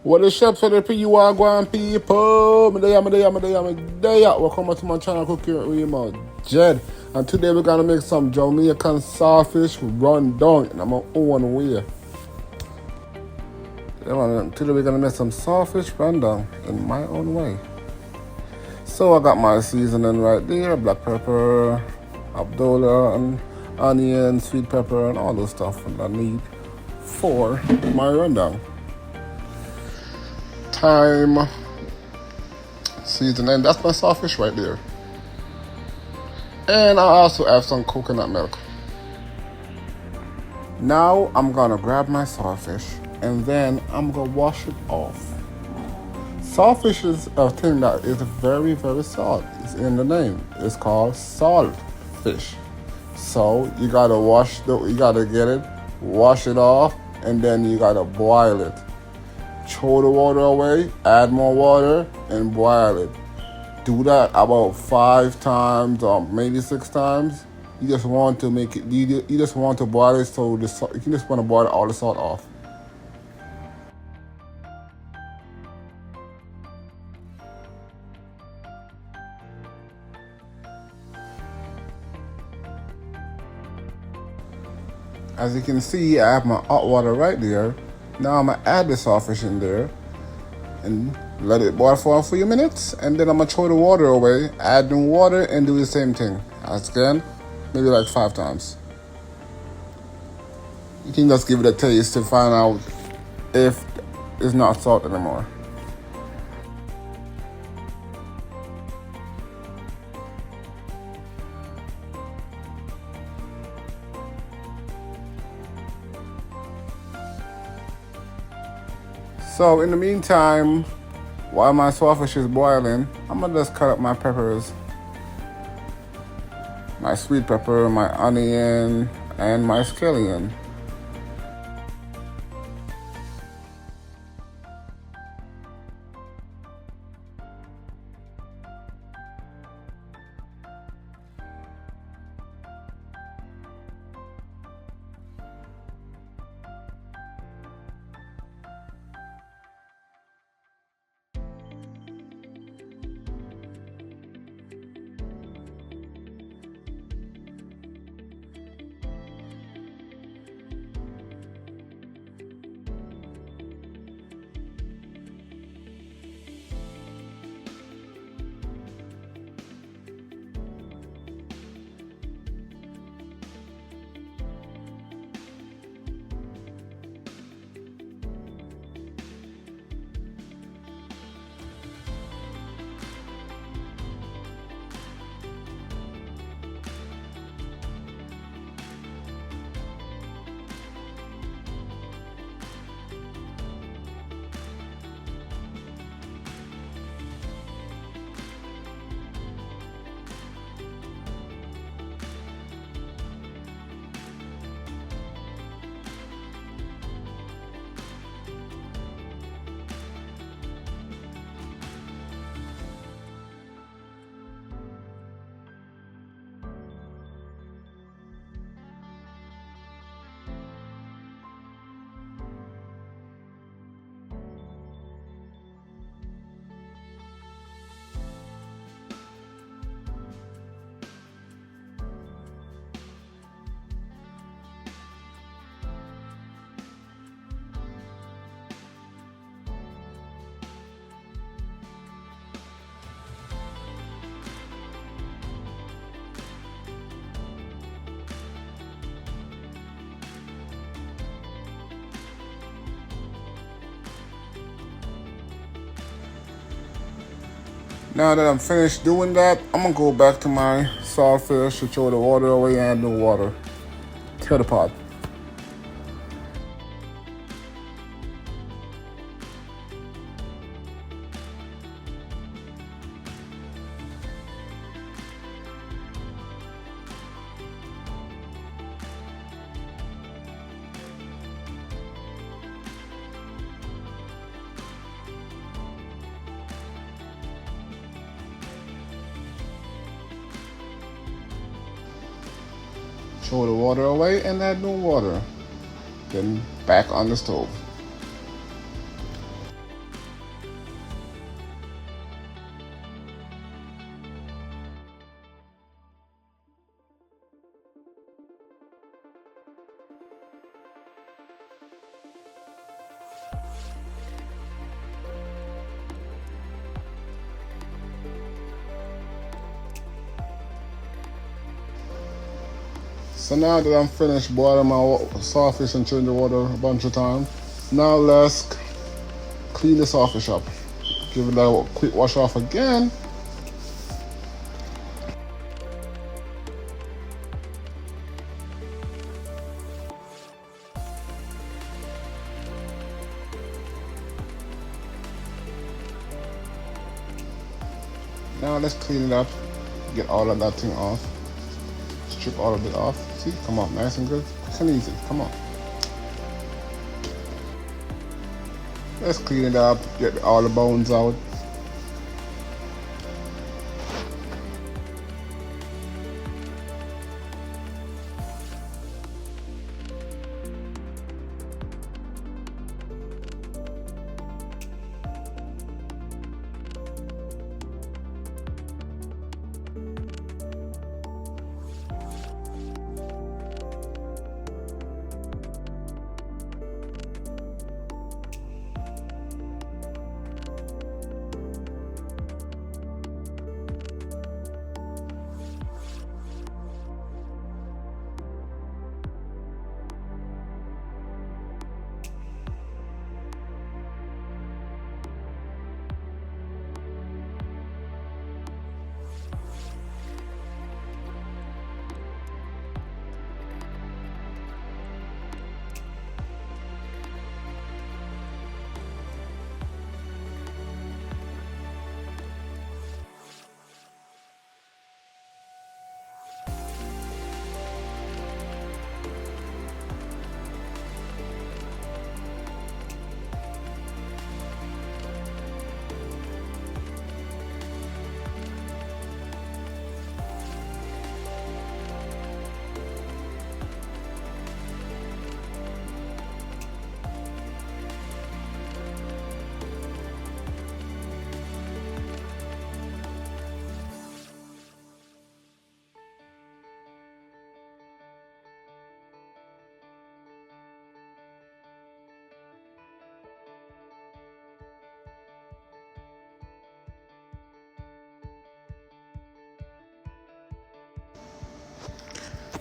What the chefs for the P1 people? Me there. Welcome to my channel Cooking with Remo Jed. And today we're gonna make some Jamaican saltfish rundown in my own way. Yeah, man, today we're gonna make some saltfish rundown in my own way. So I got my seasoning right there, black pepper, abdullah, and onion, sweet pepper, and all the stuff that I need for my rundown. Thyme, seasoning, that's my saltfish right there. And I also have some coconut milk. Now I'm gonna grab my saltfish and then I'm gonna wash it off. Saltfish is a thing that is very, very salt. It's in the name. It's called salt fish. So you gotta get it, wash it off, and then you gotta boil it. Throw the water away, add more water, and boil it. Do that about 5 times or maybe 6 times. You just want to make it. You just want to boil it so the salt. You just want to boil all the salt off. As you can see, I have my hot water right there. Now I'm gonna add the saltfish in there and let it boil for a few minutes, and then I'm gonna throw the water away, add new water, and do the same thing as again, maybe like 5 times. You can just give it a taste to find out if it's not salt anymore. So in the meantime, while my saltfish is boiling, I'm gonna just cut up my peppers, my sweet pepper, my onion, and my scallion. Now that I'm finished doing that, I'm gonna go back to my saltfish to throw the water away and add new water to the pot. Throw the water away and add new water. Then back on the stove. So now that I'm finished boiling my sawfish and changing the water a bunch of times, now let's clean the sawfish up. Give it a quick wash off again. Now let's clean it up, get all of that thing off. Strip all of it off. See, come on, nice and good, quick and easy, come on. Let's clean it up, get all the bones out.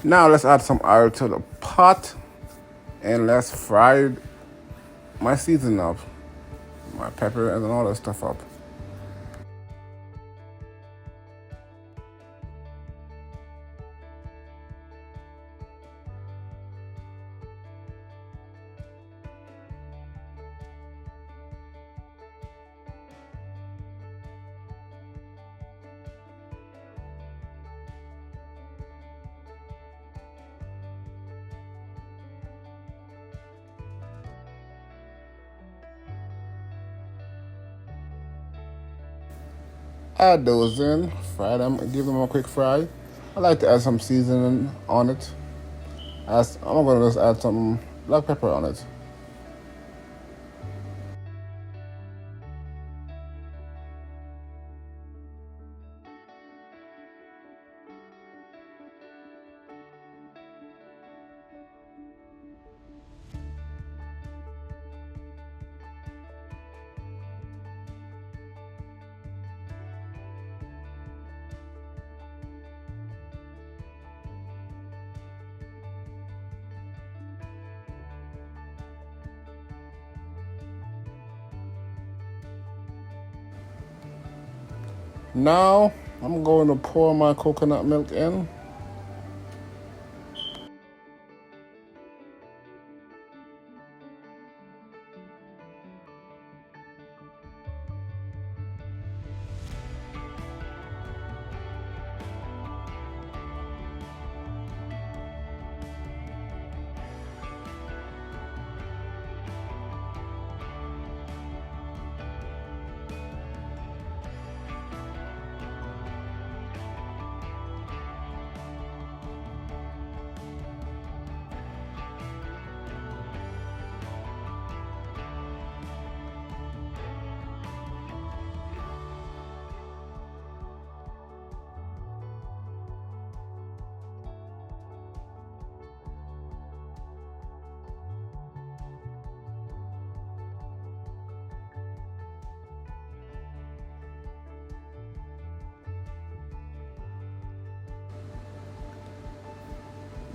Now let's add some oil to the pot and let's fry my seasoning up, my pepper and all that stuff up. Add those in, fry them, give them a quick fry. I like to add some seasoning on it. I'm gonna just add some black pepper on it. Now I'm going to pour my coconut milk in.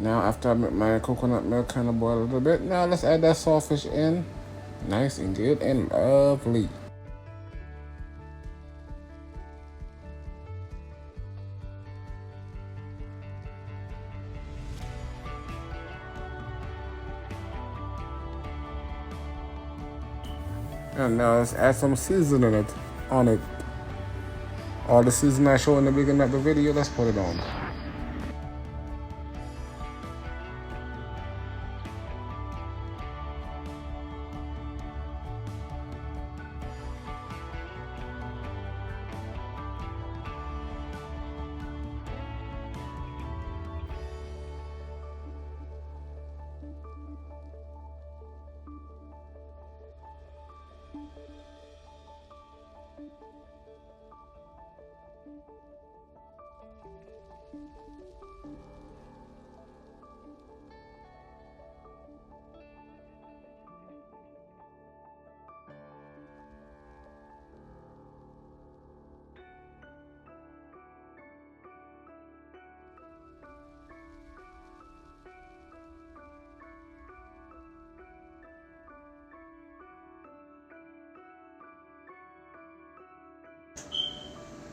Now after my coconut milk kind of boil a little bit, now let's add that saltfish in. Nice and good and lovely. And now let's add some seasoning on it. All the seasoning I showed in the beginning of the video, let's put it on.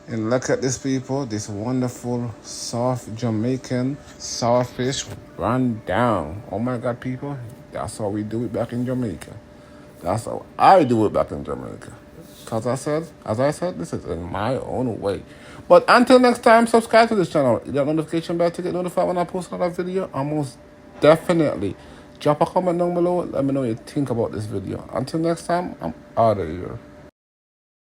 And look at this, people, this wonderful soft Jamaican saltfish run down. Oh my God, people, that's how we do it back in Jamaica. That's how I do it back in Jamaica. As I said, this is in my own way. But until next time, subscribe to this channel. Hit that notification bell to get notified when I post another video. And most definitely, drop a comment down below. Let me know what you think about this video. Until next time, I'm out of here.